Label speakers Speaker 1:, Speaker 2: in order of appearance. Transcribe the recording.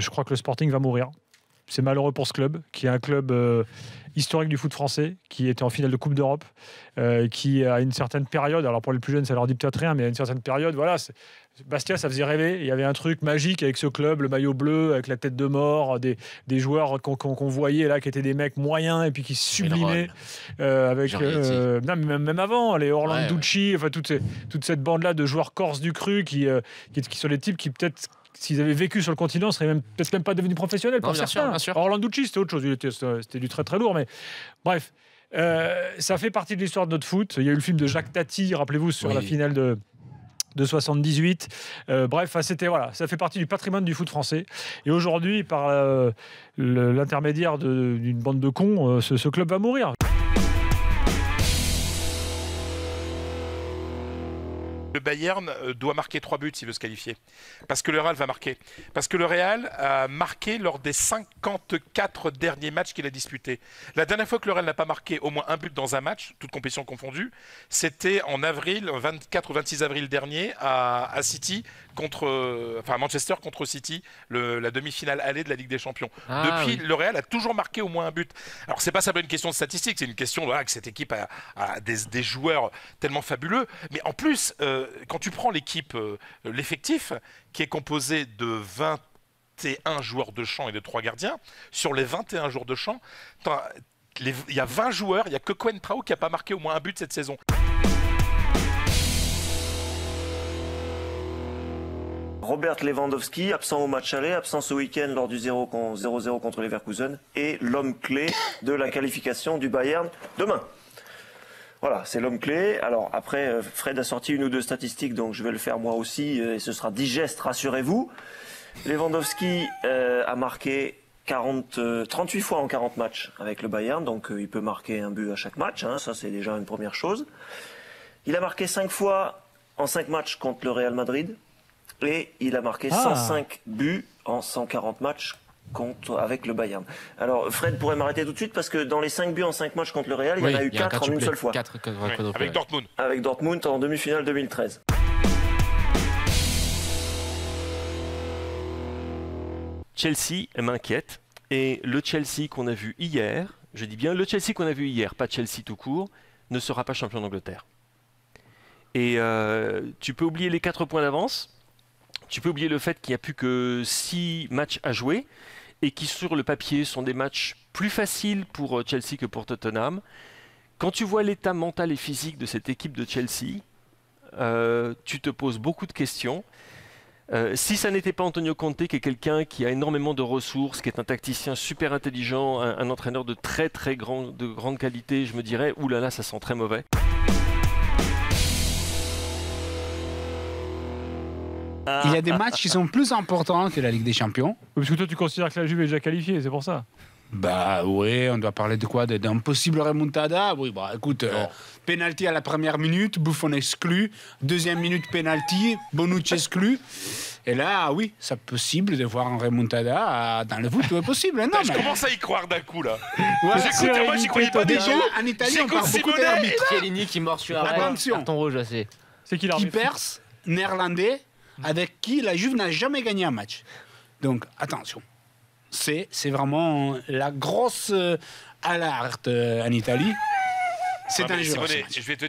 Speaker 1: je crois que le Sporting va mourir. C'est malheureux pour ce club, qui est un club historique du foot français, qui était en finale de Coupe d'Europe, qui à une certaine période, alors pour les plus jeunes ça leur dit peut-être rien, mais à une certaine période, voilà, Bastia ça faisait rêver. Il y avait un truc magique avec ce club, le maillot bleu, avec la tête de mort, des joueurs qu'on voyait là, qui étaient des mecs moyens et puis qui sublimaient avec non, même avant, les Orlanducci, enfin toute cette bande-là de joueurs corses du cru qui sont les types qui peut-être, s'ils avaient vécu sur le continent, seraient peut-être même pas devenus professionnels pour certains. Bien sûr. Orlanducci, c'était autre chose, c'était du très très lourd, mais bref, ça fait partie de l'histoire de notre foot. Il y a eu le film de Jacques Tati, rappelez-vous, sur la finale de 78. Bref, ça fait partie du patrimoine du foot français. Et aujourd'hui, par l'intermédiaire d'une bande de cons, ce club va mourir.
Speaker 2: Le Bayern doit marquer 3 buts s'il veut se qualifier. Parce que le Real va marquer. Parce que le Real a marqué lors des 54 derniers matchs qu'il a disputés. La dernière fois que le Real n'a pas marqué au moins un but dans un match, toute compétition confondue, c'était en avril, 24 ou 26 avril dernier, à City à Manchester contre City, la demi-finale allée de la Ligue des Champions. Depuis, le Real a toujours marqué au moins un but. Alors, c'est pas simplement une question de statistique, c'est une question que cette équipe a des joueurs tellement fabuleux. Mais en plus, quand tu prends l'équipe, l'effectif, qui est composé de 21 joueurs de champ et de 3 gardiens, sur les 21 joueurs de champ, il y a 20 joueurs, il n'y a que Coentrao qui n'a pas marqué au moins un but cette saison.
Speaker 3: Robert Lewandowski, absent au match aller, absent ce week-end lors du 0-0 contre Leverkusen, et l'homme clé de la qualification du Bayern demain. Voilà, c'est l'homme clé. Alors après, Fred a sorti une ou deux statistiques, donc je vais le faire moi aussi, et ce sera digeste, rassurez-vous. Lewandowski a marqué 38 fois en 40 matchs avec le Bayern, donc il peut marquer un but à chaque match, hein, ça c'est déjà une première chose. Il a marqué 5 fois en 5 matchs contre le Real Madrid, et il a marqué 105 buts en 140 matchs avec le Bayern. Alors Fred pourrait m'arrêter tout de suite parce que dans les 5 buts en 5 matchs contre le Real, il y en a eu 4 en une seule fois.
Speaker 2: Avec Dortmund.
Speaker 3: Avec Dortmund en demi-finale 2013.
Speaker 4: Chelsea m'inquiète, et le Chelsea qu'on a vu hier, je dis bien le Chelsea qu'on a vu hier, pas Chelsea tout court, ne sera pas champion d'Angleterre. Et tu peux oublier les 4 points d'avance. Tu peux oublier le fait qu'il n'y a plus que 6 matchs à jouer et qui, sur le papier, sont des matchs plus faciles pour Chelsea que pour Tottenham. Quand tu vois l'état mental et physique de cette équipe de Chelsea, tu te poses beaucoup de questions. Si ça n'était pas Antonio Conte, qui est quelqu'un qui a énormément de ressources, qui est un tacticien super intelligent, un entraîneur de très grande qualité, je me dirais, oulala, ça sent très mauvais.
Speaker 5: Il y a des matchs qui sont plus importants que la Ligue des Champions.
Speaker 1: Parce que toi, tu considères que la Juve est déjà qualifiée, c'est pour ça.
Speaker 5: Bah oui, on doit parler de quoi? D'un possible remontada? Oui, bah écoute, penalty à la première minute, Buffon exclu. Deuxième minute, penalty, Bonucci exclu. Et là, oui, c'est possible de voir un remontada dans le foot, c'est possible. Non,
Speaker 2: je commence à y croire d'un coup, là.
Speaker 5: Ouais,
Speaker 2: moi, j'y croyais pas
Speaker 5: déjà. En Italie, on parle beaucoup d'arbitres.
Speaker 6: Chiellini qui mord sur un carton rouge, c'est
Speaker 1: qui l'arbitre?
Speaker 5: Qui perce, néerlandais, avec qui la Juve n'a jamais gagné un match. Donc, attention. C'est vraiment la grosse alerte en Italie. C'est dangereux.
Speaker 2: Je vais te